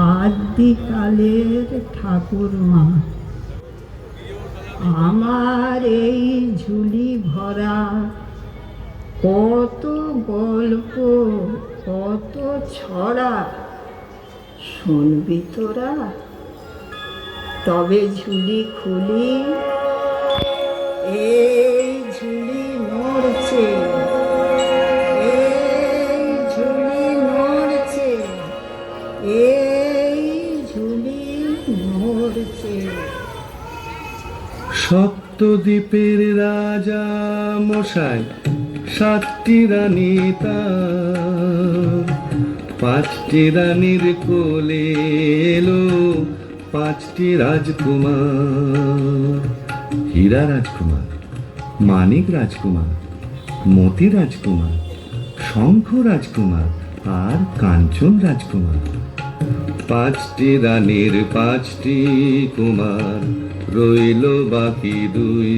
আদিকালের ঠাকুরমা, আমার এই ঝুলি ভরা কত গল্প, কত ছড়া শুনবি তোরা? তবে ঝুলি খুলি, এই ঝুলি নড়ছে, এই ঝুলি নড়ছে, এই ঝুলি নড়ছে। সপ্তদ্বীপের রাজা মশাই, সাতটি রানী তার, পাঁচটি রানীর কোলে এলো পাঁচটি রাজকুমার। হীরা রাজকুমার, মানিক রাজকুমার, মতি রাজকুমার, শঙ্খ রাজকুমার আর কাঞ্চন রাজকুমার। পাঁচটি রানীর পাঁচটি কুমার, রইল বাকি দুই।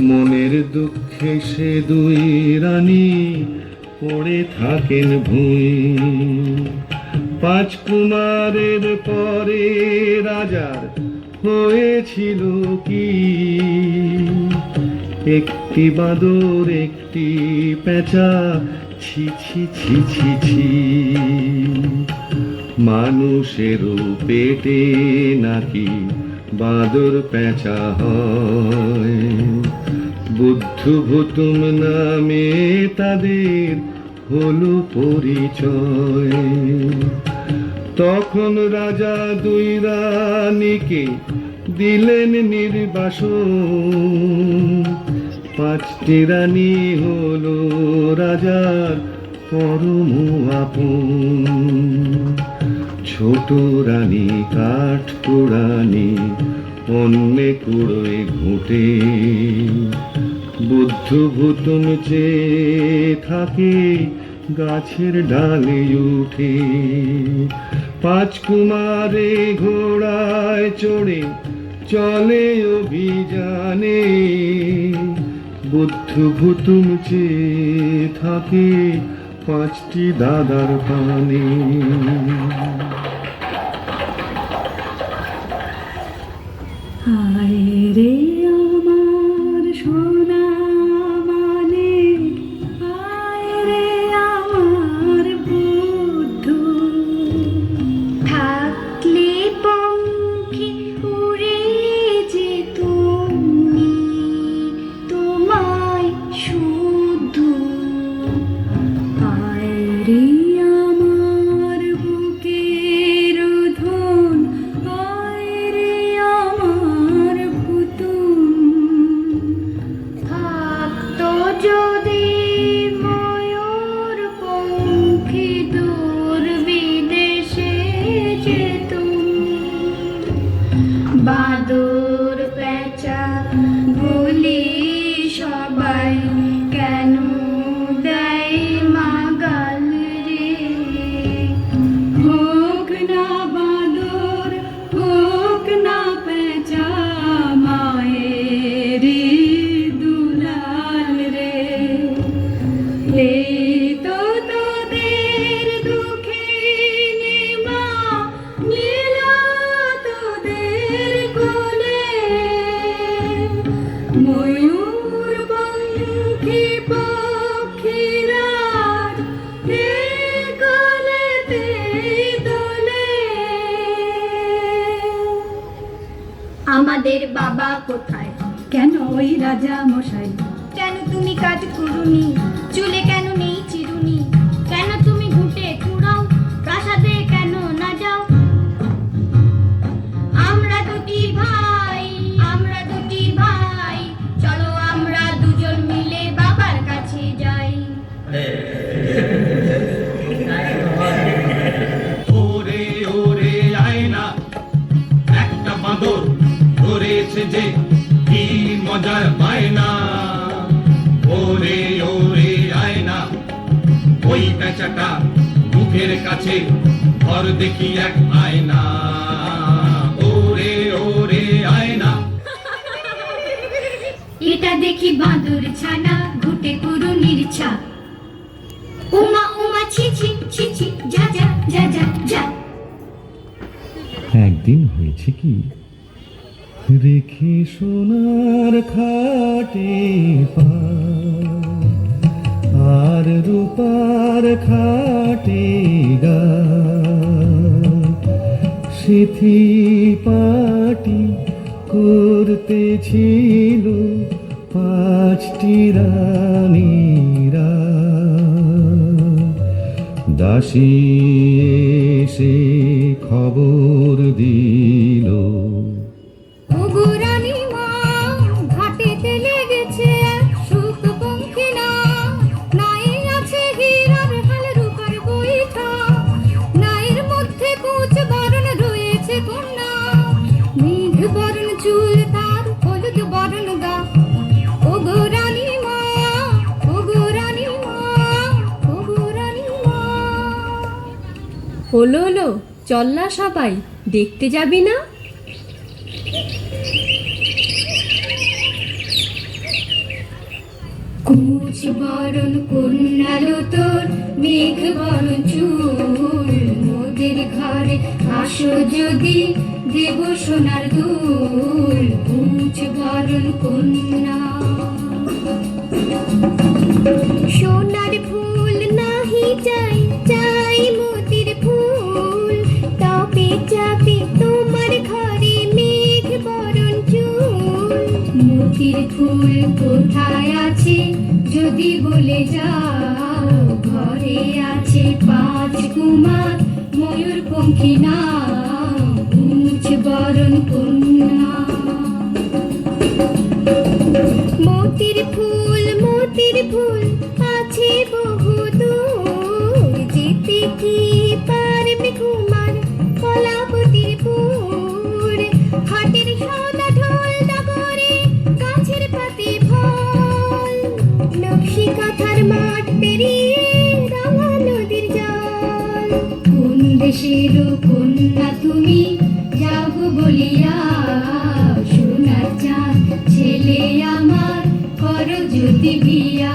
মনের দুঃখে সে দুই রানী পড়ে থাকেন ভুঁই। পাঁচ কুমারের পরে রাজার হয়েছিল কি? একটি বাঁদর, একটি পেঁচা, ছি ছি ছি ছি ছি। মানুষেরও পেটে নাকি বাঁদর পেঁচা হয়। বুদ্ধ ভুতুম নামে তাদের হলো পরিচয়। তখন রাজা দুই রানীকে দিলেন নির্বাসন। পাঁচটি রানী হলো রাজার পরম আপন। ছোট রানী কাঠ কুড়ানি, অন্যে কুড়োয় ঘুঁটে। বুদ্ধ ভুতুম চেয়ে থাকে গাছের ডালে উঠে। পাঁচ কুমারে ঘোড়ায় চড়ে চলে অভিযানে। বুদ্ধ ভুতুম চেয়ে থাকে পাঁচটি দাদার পানে। হায় রে আমার সোনা মানে, হায় রে আমার বুদ্ধ। থাকলে পঙ্খী উড়ে যেত তোমায় শুধু। হায় রে আমার বুকের ধন, হায় রে আমার ভুতুম। থাকতো যদি ময়ূর পঙ্খী দূর বিদেশে যেতুম। বাদর পেঁচা বলি সবাই কেন দেয় মাগাল রে। হোক না বাদর, হোক না পেঁচা, মায়েরি দুলাল রে। এই তো তোদের দুঃখিনী মা, নীল তোদের কোলে। ময়ূর পঙ্খী পক্ষীরাজ এই কোলেতে দোলে। আমাদের বাবা কোথায়? কেন ওই রাজা মশাই? কেন তুমি কাজ করুনি? চুলে কেন নেই চিরুনি? কেন তুমি ঘুঁটে কুড়াও? প্রাসাদে কেন না যাও? আমরা দুটি ভাই, আমরা দুটি ভাই, চলো আমরা দুজন মিলে বাবার কাছে যাই। ওরে ওরে আয়না, একটা বাঁদর ধরেছে যে কি মজার বায়না। ওরে ওরে আয়না, ওই পেঁচাটা মুখের কাছে ধর দেখি এক আয়না। ওরে ওরে আয়না, এটা দেখি বাঁদর ছানা, ঘুটে কুড়ুনির ছা। উমা উমা ছি ছি ছি ছি, যা যা যা যা যা। একদিন হয়েছে কি, রেখে সোনার খাটে পা আর রূপার খাটে গা, সিথি পাটি করতেছিল পাঁচটি রানীরা। দাসী এসে খবর দিল, ওগো রানীমা, ঘাটেতে লেগেছে এক শুকপঙ্খী না, নায়ে আছে হীরার হাল রূপার বৈঠা, নায়ের মধ্যে কুচ বরণ রয়েছে কন্যা, মেঘ বরণ চুল তার হলুদ বরণ গা। ওগো রানীমা, ওগো রানীমা, ওগো রানীমা। হলো হলো, চল না সবাই, দেখতে যাবি না? কুচ বরণ কন্যালো তোর, মেঘ বরণ চুল, মোদের ঘরে আসো যদি দেব সোনার দুল। কুচ বরণ কন্যা, সোনার ফুল নাহি চাই, চাই মোতির ফুল, তবে যাবে তোমার ঘরে মেঘ বরণ চুল। মোতির ফুল কোথায় আছে যদি বলে যাও, ঘরে আছে পাঁচ কুমার ময়ূরপঙ্খী নাও, কুচ বরণ কন্যা। মোতির ফুল আছে বহু দূর, যেতে কি পারবে কুমার কলাবতীর পুর। হাটের সদা ঢোল নগরে গাছের পাতে ফল, নকশি কাঁথার মাঠ পেরিয়ে রাঙা নদীর জল। কোন দেশের কন্যা তুমি, যাও গো বলিয়া, সোনার চাঁদ ছেলে আমার করো যদি বিয়া।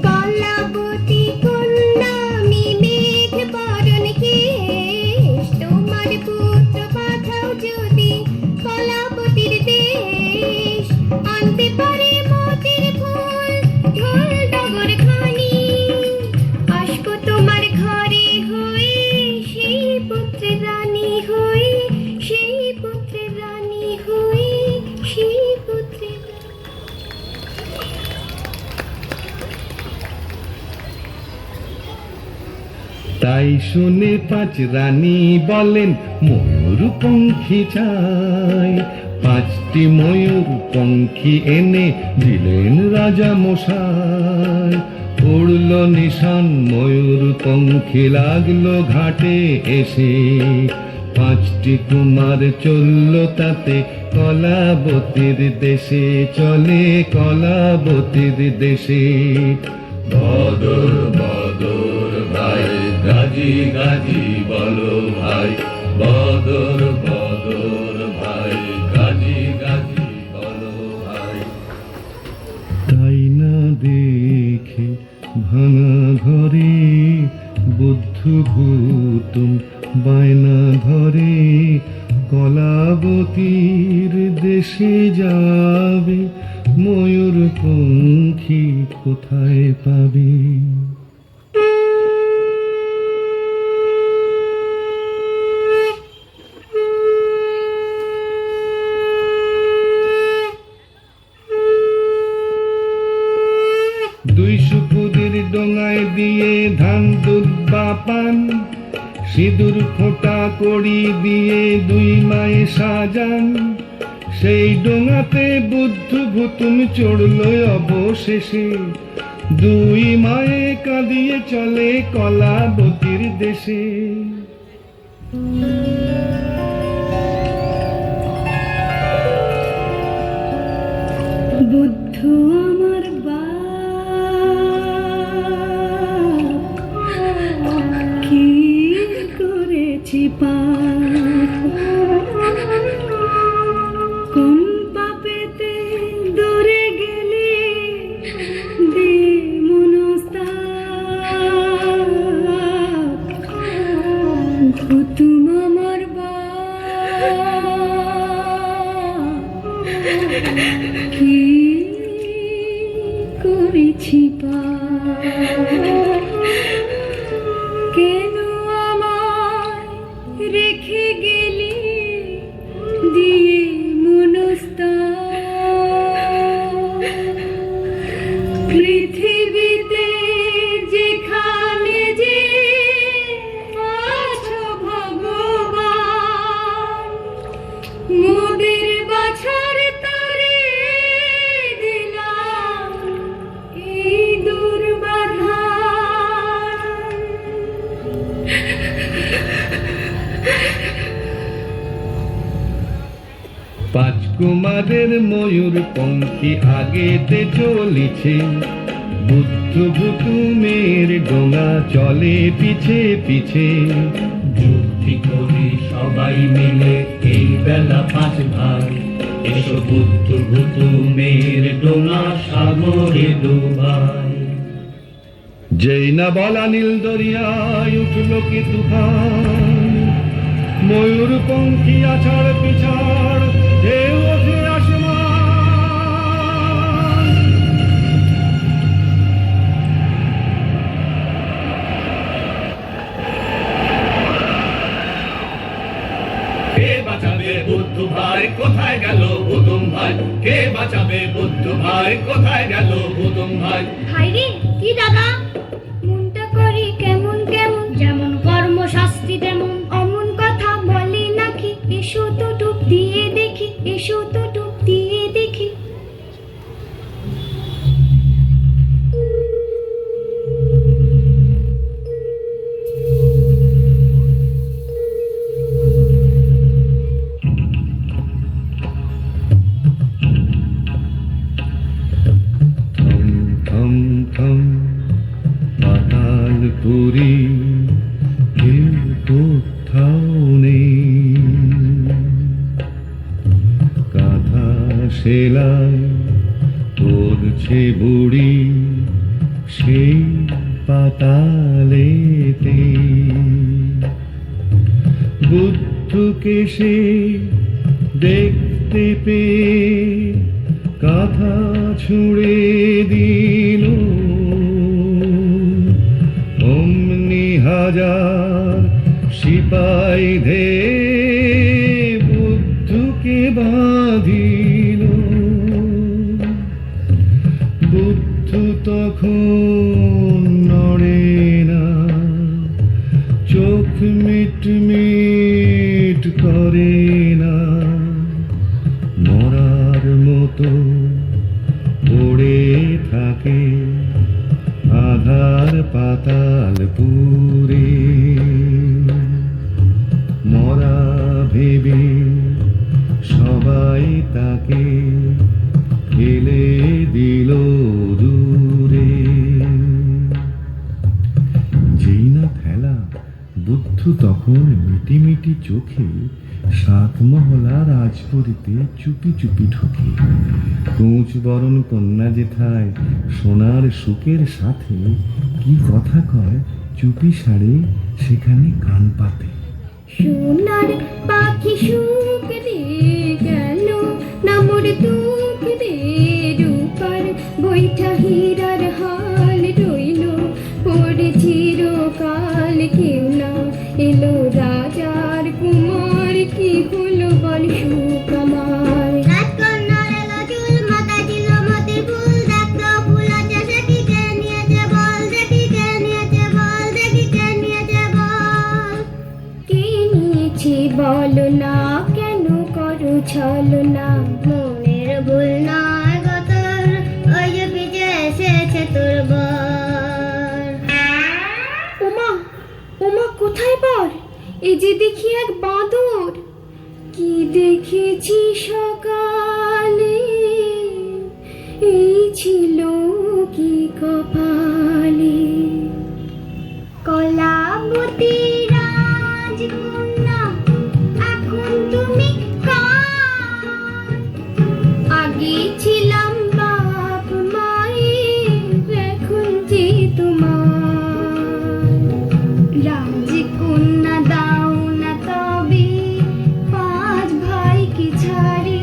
কলাবতী কন্যা আমি, মেঘ বরণ কেশ, তোমার পুত্র পাঠাও যদি কলাবতীর দেশ। আনতে পারে মোতির ফুল ঢোল ডগর খানি, আসবো তোমার ঘরে হয়ে সেই পুত্রের রানী হয়ে, সেই পুত্রের রানী হয়ে, সেই পুত্রের। তাই শুনে পাঁচ রানী বলেন ময়ূরপঙ্খী চাই। পাঁচটি ময়ূরপঙ্খী এনে দিলেন রাজা মশাই। উড়ল নিশান ময়ূরপঙ্খী লাগলো ঘাটে এসে, পাঁচটি কুমার চলল তাতে কলাবতীর দেশে, চলে কলাবতীর দেশে। বদর বদর ভাই, গাজি গাজি বলো ভাই, বদর বদর ভাই, গাজি গাজি বলো ভাই। তাই না দেখে ভাঙা ঘরে বুদ্ধ ভূতুম বায়না ধরে, কলাবতীর দেশে যাবে ময়ূরপঙ্খী কোথায় পাবে। দুই সুপুদের ডোঙায় দিয়ে ধান দুধ বা পান, সিঁদুর ফোঁটা কড়ি দিয়ে দুই মায়ে সাজান। সেই ডোঙাতে বুদ্ধ ভুতুম চড়ল অবশেষে, দুই মায়ে কাঁদিয়ে চলে কলাবতীর দেশে। বুদ্ধ আমার কি করেছি কোন পাপেতে দূরে গেলে দে মনস্তাপ। ভুতুম আমার কি করেছি পাপ, কেন আমায় রেখে গেলি দিয়ে মনস্তাপ। পৃথিবীতে যেখানে যে আছো ভগবান, মোদের বাছার তরে দিলাম এই দুর্বাধান। পাঁচ কুমারের ময়ূর পঙ্খী আগেতে চলিছে, বুদ্ধ ভুতুমের ডোঙা চলে পিছে পিছে। যুক্তি করি সবাই মিলে এই বেলা 5 ভাই, এসো বুদ্ধ ভুতুমের ডোঙা সাগরে ডোবাই। যেই না বলা নীল দরিয়ায় উঠল কি তুফান, ময়ূর পঙ্খী আছাড় পিছাড় ঢেউ ওঠে আসমান। কে বাঁচাবে বুদ্ধ ভাই, কোথায় গেল ভুতুম ভাই? কে বাঁচাবে বুদ্ধ ভাই, কোথায় গেল ভুতুম ভাই? ভাইরে কি দাদা, মনটা করে কেমন কেমন, যেমন কর্মশাস্ত্রী তেমন অমন কথা বলে নাকি। এসো তো ডুব দিয়ে দেখি, এসো তো ডুব দিয়ে দেখি। থম থম থম পাতালপুরি কেউ কোথাও নেই, কাঁথা সেলাই করছে বুড়ি সেই পাতালেতে। বুদ্ধকে সে দেখতে পেয়ে কাঁথা ছুঁড়ে দিল, অমনি হাজার সিপাই ধে বুদ্ধকে বাঁধিল। বুদ্ধ তখন নড়ে না, চোখ মিট মিট করে না, মরার মতো পড়ে থাকে আধার পাতালপুরে। মরা ভেবে সবাই তাকে ফেলে দিল দূরে। যেই না ফেলা, বুদ্ধ তখন মিটিমিটি চোখে 7 মহলা রাজপুরীতে চুপি চুপি ঢোকে। কোঁচ বরণ কন্যা যেথায় সোনার সুখের সাথে কি কথা কয় চুপি সারে সেখানে কান পাতে। সোনার পাখি সুখ রে গেল না মোর দুঃখ রে, রূপার বৈঠা হীরার হাল রইল পড়ে চিরকাল। কেউ না এলো রাজার কুমার, কি হলো বল সুখ আমার। রাজকন্যার এলো চুল, মাথায় ছিল মতির ফুল, দেখলো ফুল আছে সেটি কে নিয়েছে বল, দেখি কে নিয়েছে বল, দেখি কে নিয়েছে বল। কে নিয়েছে বলো না, কেন করো ছলনা। মনের ভুল নয় গো তোর, ওই যে পিছে এসেছে তোর বর। ওমা ওমা কোথায় বর? এই যে দেখি এক বাঁদর। কি দেখেছি সকালে, এই ছিল কি কপালে। কলাবতী রাজকন্যা এখন তুমি কার? আগে ছিলাম বাপ মায়ের, এখন যে তোমার। রাজকন্যা দাও না তবে 5 ভাইকে ছাড়ি,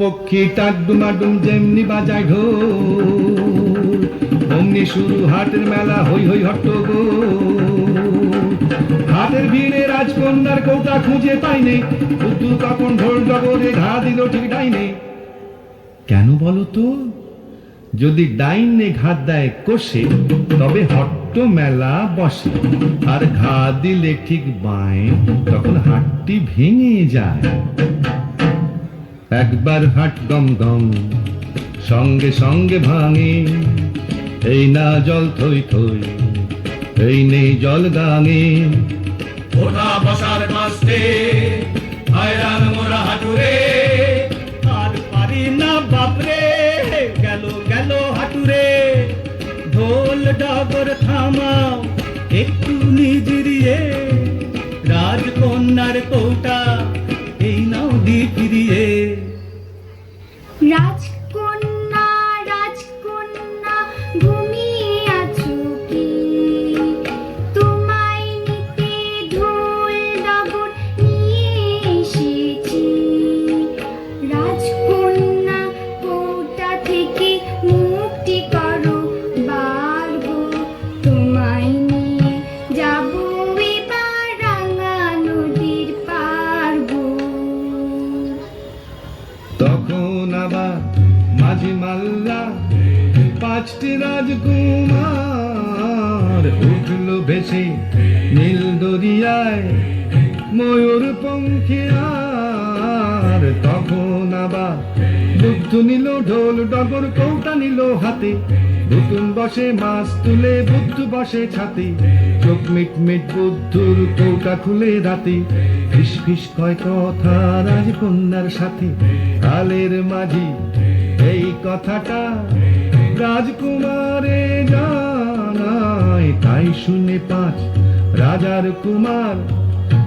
পক্ষী টাকডুমাডুম যেমনি বাজায় ঢোল, অমনি শুরু হাটের মেলা, হই হই হট্টগোল। হাটের ভিড়ে রাজকন্যার কৌটা খুঁজে পাইনে, বুদ্ধু তখন ঢোল ডগরে ঘা দিল ঠিক ডাইনে। কেন বলো তো? যদি ডাইনে ঘাত দেয় কষে, তবে হট্ট মেলা বসে, আর ঘা দিলে ঠিক বাঁয়ে, তখন হাটটি ভেঙে যায়। একবার হাট গম গম, সঙ্গে সঙ্গে ভাঙে, এই না জল থই থই, এই নেই জল গাঙে। ওঠা বসার কষ্টে হায়রান মোরা হাটুরে, আর পারি না বাপরে, গেল গেল হাটুরে। ঢোল ডগর থামাও একটু নিজরিয়ে, রাজকন্যার কৌটা এই নাও দি ফিরিয়ে। রাজকন্যা রাজকন্যা ঘুমিয়ে আছো কি? তোমায় নিতে ঢোল ডগর নিয়ে এসেছি। রাজকন্যা কৌটা থেকে মুক্তি করো বার গো, তোমায় নিয়ে যাবো এবার রাঙা নদীর পার গো। তখন আবার মাঝি মাল্লা পাঁচটি রাজকুমার উঠল ভেসে নীল দরিয়ায় ময়ূর পঙ্খে। আর তখন আবার বুদ্ধ নিল ঢোল ডগর কৌটা নিল হাতে, বুতুন বসে মাছ তুলে বুদ্ধ বসে ছাতে। চোখ মিট মিট বুদ্ধুর কৌটা খুলে রাতে, ফিস ফিস কয় কথা রাজকন্যার সাথে। কালের মাঝি এই কথাটা রাজকুমারে জানায়, তাই শুনে পাঁচ রাজার কুমার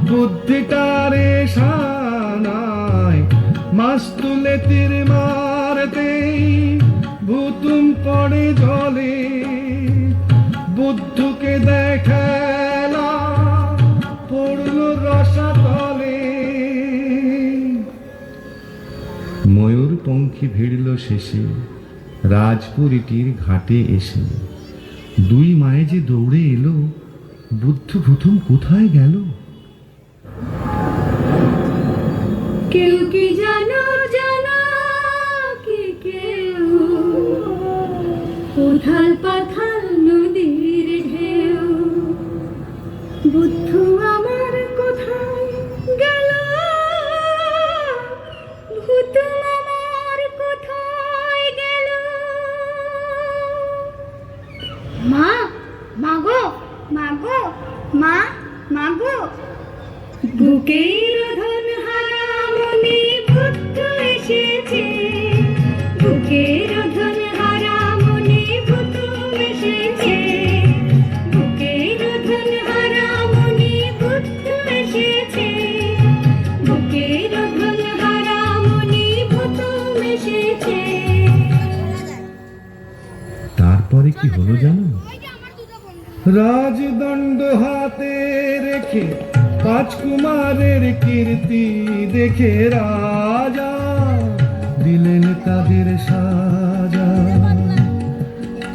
বুদ্ধিটারে সানায়। মাছ তুলে তীর মারতেই ভুতুম পড়ে জলে, বুদ্ধকে দেখালা পড়ল রসাতলে। ময়ূর পঙ্খী ভিড়ল শেষে রাজপুরীটির ঘাটে এসে। দুই মায়ে যে দৌড়ে এলো, বুদ্ধ প্রথম কোথায় গেল? কেউ কি জানো জানো কি কেউ? উথাল পাথাল নদীর ঢেউ, বুদ্ধ আমার কোথায় গেল? ভূত আমার কোথায় গেল? মা মাগো মাগো মা মাগো, বুকের রোধন হারা মনে বুদ্ধ এসেছে। বুকের রোধন হারা মনে বুদ্ধ এসেছে। বুকের রোধন হারা মনে বুদ্ধ এসেছে। বুকের রোধন হারা মনে বুদ্ধ এসেছে। তারপরে কি হলো জানো? রাজদণ্ড হাতে রেখে পাঁচ কুমারের কীর্তি দেখে রাজা দিলেন তাদের সাজা।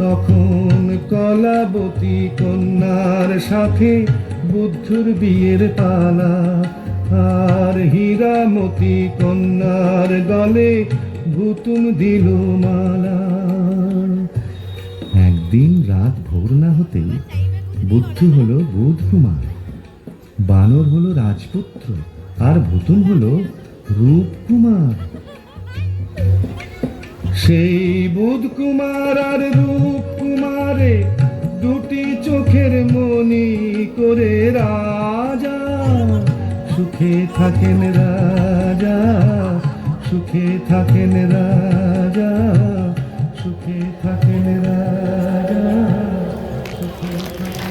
তখন কলাবতী কন্যার সাথে বুদ্ধর বিয়ের পালা, আর হীরামতি কন্যার গলে ভুতুম দিল মালা। একদিন রাত ভোর না হতে বুদ্ধ হলো বুধ কুমার, বানর হলো রাজপুত্র, আর ভুতুম হলো রূপ কুমার। সেই বুধ কুমার আর রূপ কুমারে দুটি চোখের মনি করে রাজা সুখে থাকেন রাজা, সুখে থাকেন রাজা, সুখে থাকেন রাজা, সুখে থাকেন।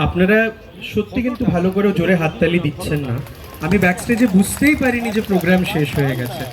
আপনারা সত্যি কিন্তু ভালো করে জোরে হাততালি দিচ্ছেন না। আমি ব্যাক স্টেজে বুঝতেই পারিনি যে প্রোগ্রাম শেষ হয়ে গেছে।